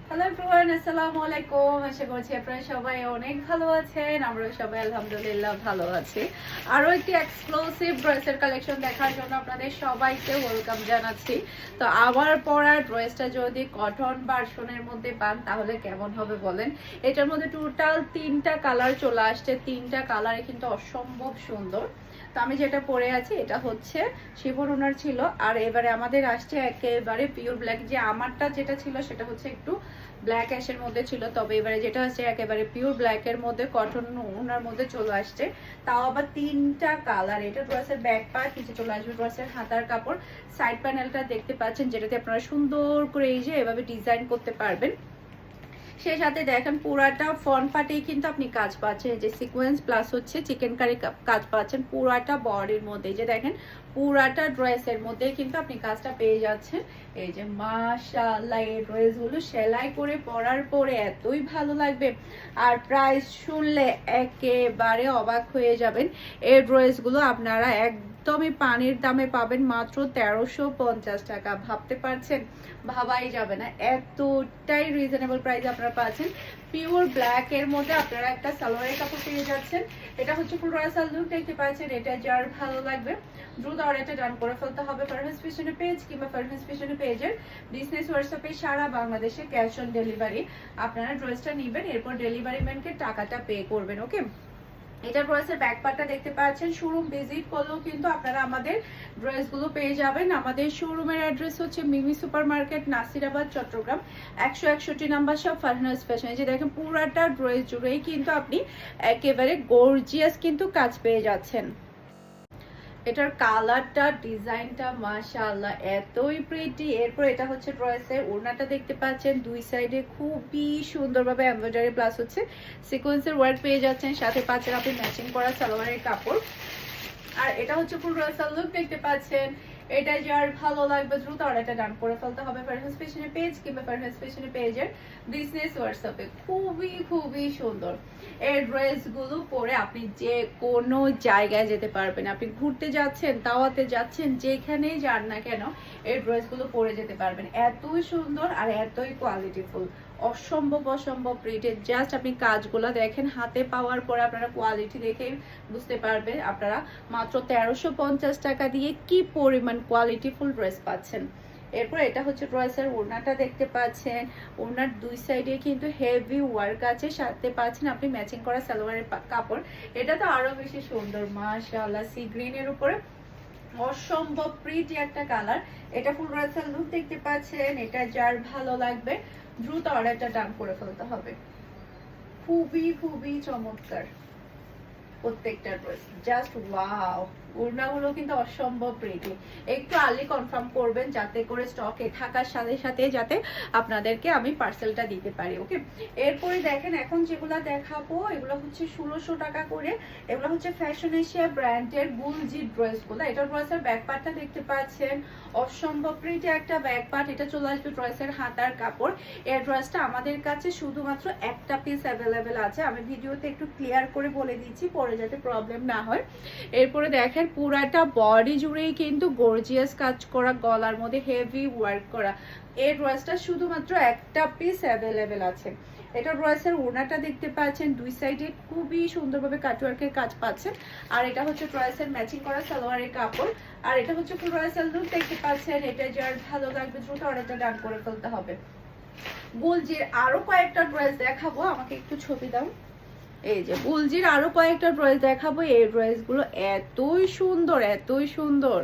Hello everyone, আসসালামু আলাইকুম। আশা করছি আপনারা সবাই অনেক ভালো আছেন। আমরা সবাই আলহামদুলিল্লাহ ভালো আছি। আরো একটি এক্সক্লুসিভ ড্রেসের কালেকশন দেখার জন্য আপনাদের সবাইকে ওয়েলকাম জানাচ্ছি। তো আমার পরা ড্রেসটা যদি কটন ভার্সনের মধ্যে পান তাহলে কেমন হবে বলেন। এটার মধ্যে টোটাল 3টা কালার চলে আসছে। 3টা কালারে কিন্তু অসম্ভব সুন্দর। তো আমি যেটা পরে আছি এটা হচ্ছে শিফন ওনার ছিল, আর এবারে আমাদের আসছে একেবারে পিওর ব্ল্যাক। যে আমারটা যেটা ছিল সেটা হচ্ছে একটু ব্ল্যাক অ্যাশের মধ্যে ছিল, তবে এবারে যেটা হচ্ছে একেবারে পিওর ব্ল্যাকের মধ্যে কটন ওনার মধ্যে চলে আসছে। তাও আবার 3টা কালার। এটা ড্রেসের ব্যাক পার্ট, নিচে চলে আসবে ড্রেসের হাতার কাপড়। সাইড প্যানেলটা দেখতে পাচ্ছেন, যেটাতে আপনারা সুন্দর করে এই যে এভাবে ডিজাইন করতে পারবেন। সেই সাথে দেখেন পুরাটা ফ্রন্ট পার্টেই কিন্তু আপনি কাজ পাচ্ছেন, যে সিকোয়েন্স প্লাস হচ্ছে চিকেন কারি কাজ পাচ্ছেন পুরাটা বডির মধ্যে। যে দেখেন পুরাটা ড্রেসের মধ্যে কিন্তু আপনি কাজটা পেয়ে যাচ্ছেন। এই যে মাশাআল্লাহ, এই ড্রেসগুলো সেলাই করে পরার পরে এতই ভালো লাগবে, আর প্রাইস শুনলে একেবারে অবাক হয়ে যাবেন। এই ড্রেসগুলো আপনারা একদমই পানির দামে পাবেন, মাত্র 1350 টাকা। ভাবতে পারছেন? ভাবাই যাবে না, এতটাই রিজনেবল প্রাইস আপনারা পাচ্ছেন। পিওর ব্ল্যাক এর মধ্যে আপনারা একটা সালোয়ারের কাপড় পেয়ে যাচ্ছেন। এটা হচ্ছে ফুল রয়াল লুক দেখতে পাচ্ছেন। এটা যার ভালো লাগবে দ্রুত অর্ডারটা ডান করে ফেলতে হবে ফারহাস ফ্যাশনে পেজ কিংবা ফারহাস ফ্যাশনে পেজের বিজনেস হোয়াটসঅ্যাপে সারা বাংলাদেশে ক্যাশ অন ডেলিভারি আপনারা ড্রেসটা নেবেন, এরপর ডেলিভারি ম্যানকে টাকাটা পে করবেন। ওকে, এটার ড্রেসের ব্যাক পার্টটা দেখতে পাচ্ছেন। শোরুম ভিজিট করলেও কিন্তু আপনারা আমাদের ড্রেসগুলো পেয়ে যাবেন। আমাদের শোরুমের অ্যাড্রেস হচ্ছে Mimi super market, Nasirabad, Chittagong 161 number shop Farhas fashion. এই যে দেখেন পুরাটা ড্রেস জুড়েই কিন্তু আপনি একেবারে গর্জিয়াস কিন্তু কাজ পেয়ে যাচ্ছেন। এটার কালারটা ডিজাইনটা মাশাআল্লাহ এতই প্রিটি। এরপর এটা হচ্ছে ড্রেসের ওড়নাটা দেখতে পাচ্ছেন, দুই সাইডে খুবই সুন্দরভাবে এমব্রয়ডারি প্লাস হচ্ছে সিকোয়েন্সের ওয়ার্ক পেয়ে যাচ্ছেন, সাথে পাচ্ছেন আপনি ম্যাচিং করা সালোয়ারের কাপড়। আর এটা হচ্ছে ফুল রয়াল লুক দেখতে পাচ্ছেন। এটা যার ভালো লাগবে দ্রুত অর্ডারটা ডান করে ফেলতে হবে ফারহাস ফ্যাশনের পেজ কিংবা ফারহাস ফ্যাশনের পেজের বিজনেস হোয়াটসঅ্যাপে। খুবই খুবই সুন্দর এই ড্রেসগুলো পরে আপনি যে কোনো জায়গায় যেতে পারবেন। আপনি ঘুরতে যাচ্ছেন, দাওয়াতে যাচ্ছেন, যেখানেই যান না কেন এই ড্রেসগুলো পরে যেতে পারবেন। এতই সুন্দর আর এতই কোয়ালিটিফুল, অসম্ভব অসম্ভব প্রিন্টেড। জাস্ট আপনি কাজগুলো দেখেন, হাতে পাওয়ার পরে আপনারা কোয়ালিটি দেখে বুঝতে পারবেন আপনারা মাত্র 1350 টাকা দিয়ে কি পরিমাণ কোয়ালিটিফুল ড্রেস পাচ্ছেন। এরপর এটা হচ্ছে ড্রেসের ওড়নাটা দেখতে পাচ্ছেন। ওড়নার দুই সাইডে কিন্তু হেভি ওয়ার্ক আছে, সাথে পাচ্ছেন আপনি ম্যাচিং করা সালোয়ারের কাপড়। এটা তো আরো বেশি সুন্দর মাশাআল্লাহ, সি গ্রিনের উপরে অসম্ভব প্রিটি একটা কালার। এটা ফুল রয়াল লুক দেখতে পাচ্ছেন। এটা যার ভালো লাগবে দ্রুত অর্ডারটা ডান করে ফেলতে হবে। খুবই খুবই চমৎকার প্রত্যেকটা ড্রেস, জাস্ট ওয়াও। ওড়নাগুলো কিন্তু অসম্ভব প্রিটি। একটু আর্লি কনফার্ম করবেন যাতে করে স্টকে থাকার সাথে সাথে যাতে আপনাদেরকে আমি পার্সেলটা দিতে পারি। ওকে, এরপরে দেখেন এখন যেগুলো দেখাবো এগুলো হচ্ছে 1600 টাকা করে। এগুলো হচ্ছে ফ্যাশন এশিয়া ব্র্যান্ডের গুলজি ড্রেসগুলো। এটা ড্রেসের ব্যাক পার্টটা দেখতে পাচ্ছেন, অসম্ভব প্রিটি একটা ব্যাক পার্ট। এটা চলে আসবে ড্রেসের হাতার কাপড়। এই ড্রেসটা আমাদের কাছে শুধুমাত্র একটা পিস অ্যাভেলেবেল আছে, আমি ভিডিওতে একটু ক্লিয়ার করে বলে দিচ্ছি পরে যাতে প্রবলেম না হয়। এরপরে দেখেন পুরাটা বডি জুড়েই কিন্তু গর্জিয়াস কাজ করা, গলার মধ্যে হেভি ওয়ার্ক করা। এই ড্রেসটা শুধুমাত্র একটা পিস অ্যাভেলেবেল আছে। এটা ড্রেসের ওড়নাটা দেখতে পাচ্ছেন, দুই সাইডে খুবই সুন্দরভাবে কাটওয়ার্কের কাজ পাচ্ছেন। আর এটা হচ্ছে ড্রেসের ম্যাচিং করা সালোয়ারের কাপড়। আর এটা হচ্ছে ফুল রয়াল লুক দেখতে পাচ্ছেন। এটা যার ভালো লাগবে দ্রুত অর্ডারটা ডান করে ফেলতে হবে। গুলজির আরো কয়েকটা ড্রেস দেখাবো, আমাকে একটু ছবি দাও। এই যে গুলজির আরো কয়েকটা ড্রেস দেখাবো। এই ড্রেসগুলো এতই সুন্দর এতই সুন্দর।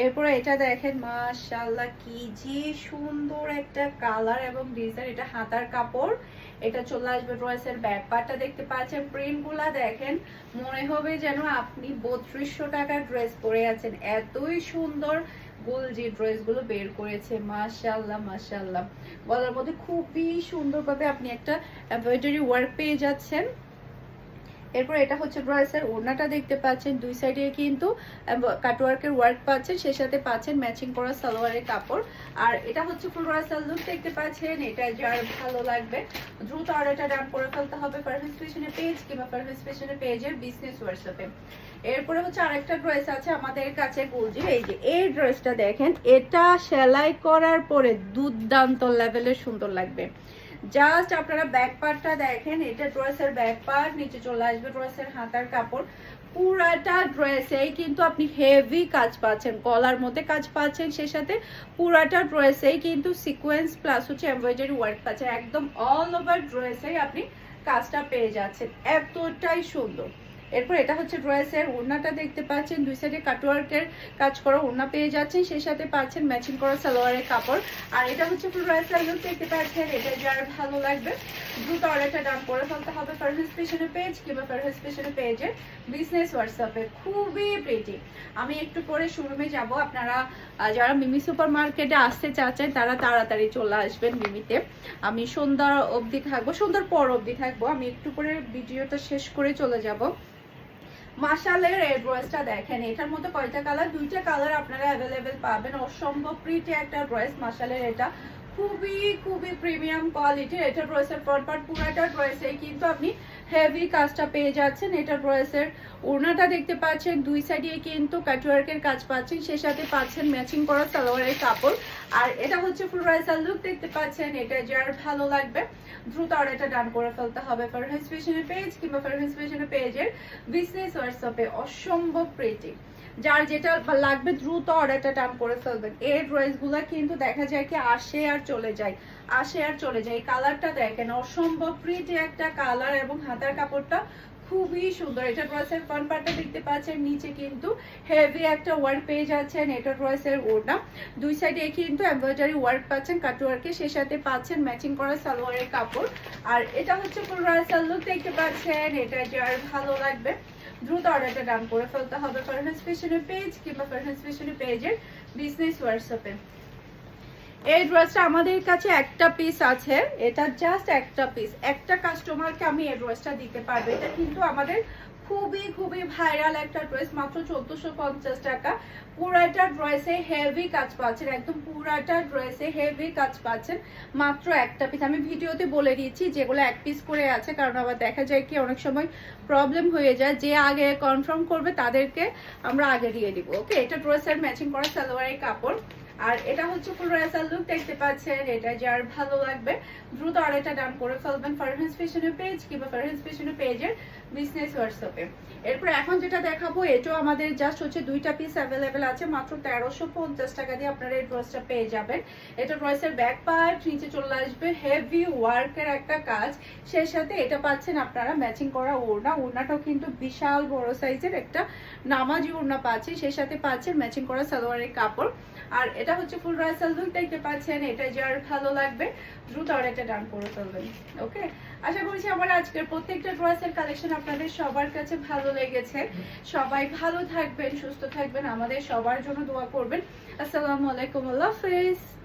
এরপরে এটা দেখেন মাশাআল্লাহ, কি যে সুন্দর একটা কালার এবং ডিজাইন। এটা হাতার কাপড়। এটা চলে আসবে ড্রেসের ব্যাক পার্টটা দেখতে পাচ্ছেন। প্রিন্ট গুলা দেখেন, মনে হবে যেন আপনি 3200 টাকার ড্রেস পরে আছেন, এতই সুন্দর গুলজি ড্রেসগুলো বের করেছে। মাশাআল্লাহ মাশাআল্লাহ, গলার মধ্যে খুবই সুন্দরভাবে আপনি একটা এমব্রয়ডারি ওয়ার্ক পেয়ে যাচ্ছেন। এরপর এটা হচ্ছে ড্রেসের ওড়নাটা দেখতে পাচ্ছেন, দুই সাইডে কিন্তু কাটওয়ার্কের ওয়ার্ক পাচ্ছেন, সেই সাথে পাচ্ছেন ম্যাচিং করা সালোয়ারের কাপড়। আর এটা হচ্ছে ফুল ড্রেসের লুক দেখতে পাচ্ছেন। এটা যার ভালো লাগবে দ্রুত অর্ডারটা ডান করে ফেলতে হবে পারফেক্ট ফ্যাশনের পেজ কিংবা পারফেক্ট ফ্যাশনের পেজের বিজনেস হোয়াটসঅ্যাপে। এরপরে হচ্ছে আরেকটা ড্রেস আছে আমাদের কাছে গুলজি, এই যে এই ড্রেসটা দেখেন, এটা সেলাই করার পরে দুর্দান্ত লেভেলের সুন্দর লাগবে। জাস্ট আপনারা ব্যাক পার্টটা দেখেন, এটা ড্রেসের ব্যাক পার্ট, নিচে চলে আসবে ড্রেসের হাতার কাপড়। পুরাটা ড্রেসেই কিন্তু আপনি হেভি কাজ পাচ্ছেন, গলার মধ্যে কাজ পাচ্ছেন, সেই সাথে পুরাটা ড্রেসেই কিন্তু সিকোয়েন্স প্লাস হচ্ছে এমব্রয়ডারি ওয়ার্ক পাচ্ছেন। একদম অল ওভার ড্রেসেই আপনি কাজটা পেয়ে যাচ্ছেন, এতটাই সুন্দর। এরপর এটা হচ্ছে ড্রেসের ওড়নাটা দেখতে পাচ্ছেন, দুই সাইডে কাটওয়ার্কের কাজ করা ওড়না পেয়ে যাচ্ছেন, সেই সাথে পাচ্ছেন ম্যাচিং করা সালোয়ারের কাপড়। আর এটা হচ্ছে ফুল ড্রেসের লুক দেখতে পাচ্ছেন। এটা যার ভালো লাগবে দ্রুত অর্ডারটা ডান করে ফেলতে হবে পারফেক্ট ফ্যাশনের পেজ কিংবা পারফেক্ট ফ্যাশনের পেজের বিজনেস হোয়াটসঅ্যাপে। খুবই প্রিটি। আমি একটু পরে শোরুমে যাব, আপনারা যারা মিমি সুপার মার্কেটে আসতে চাচ্ছেন তারা তাড়াতাড়ি চলে আসবেন মিমিতে। আমি সন্ধ্যা অবধি থাকবো, সন্ধ্যার পর অবধি থাকবো। আমি একটু পরে ভিডিওটা শেষ করে চলে যাব। মাশাআল্লাহ এই ড্রেসটা দেখেন, এটার মধ্যে কয়টা কালার, দুইটা কালার আপনারা অ্যাভেলেবেল পাবেন। অসম্ভব প্রিটি একটা ড্রেস। মাশাআল্লাহ এটা খুবই খুবই প্রিমিয়াম কোয়ালিটির। এটা ড্রেসের ফ্রন্ট পার্ট পুরাটা ড্রেসে কিন্তু আপনি হেভি কাজটা পেয়ে যাচ্ছেন। এটা ড্রেসের ওড়নাটা দেখতে পাচ্ছেন, দুই সাইডে কিন্তু কাটওয়ার্কের কাজ পাচ্ছেন, সেই সাথে পাচ্ছেন ম্যাচিং করা সালোয়ারের কাপড়। আর এটা হচ্ছে ফুল ড্রেসের লুক দেখতে পাচ্ছেন। এটা যার ভালো লাগবে দ্রুত অর্ডারটা ডান করে ফেলতে হবে পারফেক্ট ফ্যাশনের পেজ কিংবা পারফেক্ট ফ্যাশনের পেজের বিজনেস হোয়াটসঅ্যাপে। অসম্ভব প্রিটি। যার যেটা লাগবে দ্রুত অর্ডারটা ডান করে ফেলবেন। এই ড্রেসগুলো কিন্তু দেখা যায় কি আসে আর চলে যায়, আসে আর চলে যায়। কালারটা দেখেন, অসম্ভব প্রিটি একটা কালার এবং হাতার কাপড়টা খুবই সুন্দর। এটা ড্রেসের ফ্রন্ট পার্টটা দেখতে পাচ্ছেন, নিচে কিন্তু হেভি একটা ওয়ার্ক পেয়ে যাচ্ছেন। এটা ড্রেসের ওড়না, দুই সাইডে কিন্তু এমব্রয়ডারি ওয়ার্ক পাচ্ছেন কাটওয়ার্কে, সেই সাথে পাচ্ছেন ম্যাচিং করা সালোয়ারের কাপড়। আর এটা হচ্ছে ফুল ড্রেসের লুক দেখতে পাচ্ছেন। এটা যার ভালো লাগবে দ্রুত অর্ডারটা ডান করে ফেলতে হবে পারফেক্ট ফ্যাশনের পেজ কিংবা পারফেক্ট ফ্যাশনের পেজের বিজনেস হোয়াটসঅ্যাপে। এই ড্রেসটা আমাদের কাছে একটা পিস আছে, এটা জাস্ট একটা পিস। একটা কাস্টমারকে আমি এই ড্রেসটা দিতে পারবো। এটা কিন্তু আমাদের খুবই খুবই ভাইরাল একটা ড্রেস, মাত্র 1450 টাকা। পুরাটা ড্রেসে হেভি কাজ পাচ্ছেন, একদম পুরাটা ড্রেসে হেভি কাজ পাচ্ছেন, মাত্র একটা পিস। আমি ভিডিওতে বলে দিচ্ছি যেগুলো এক পিস করে আছে, কারণ আবার দেখা যায় কি অনেক সময় প্রবলেম হয়ে যায়। যে আগে কনফার্ম করবে তাদেরকে আমরা আগে দিয়ে দিব। ওকে, এটা ড্রেসের ম্যাচিং করা সালোয়ারের কাপড়। আর এটা হচ্ছে ফুল ড্রেসের লুক দেখতে পাচ্ছেন। এটা যার ভালো লাগবে দ্রুত অর্ডারটা ডান করে ফেলবেন পারফেক্ট ফ্যাশনের পেজ কিংবা পারফেক্ট ফ্যাশনের পেজের বিজনেস হোয়াটসঅ্যাপে। এরপর এখন যেটা দেখাবো, এটাও আমাদের জাস্ট হচ্ছে দুইটা পিস অ্যাভেলেবেল আছে, মাত্র 1350 টাকা দিয়ে আপনারা এই ড্রেসটা পেয়ে যাবেন। এটা ড্রেসের ব্যাক পার্ট, নিচে চলে আসবে হেভি ওয়ার্কের একটা কাজ, সেই সাথে এটা পাচ্ছেন আপনারা ম্যাচিং করা ওড়না। ওড়নাটাও কিন্তু বিশাল বড় সাইজের একটা নামাজি ওড়না পাচ্ছেন, সেই সাথে পাচ্ছেন ম্যাচিং করা সালোয়ারের কাপড়। আর এটা হচ্ছে ফুল ড্রেসের লুক দেখতে পাচ্ছেন। এটা যার ভালো লাগবে দ্রুত অর্ডারটা ডান করে ফেলবেন। ওকে, আশা করছি আমার আজকের প্রত্যেকটা ড্রেসের কালেকশন আপনাদের সবার কাছে ভালো লেগেছে। সবাই ভালো থাকবেন, সুস্থ থাকবেন, আমাদের সবার জন্য দোয়া করবেন। আসসালামু আলাইকুম, আল্লাহ হাফেজ।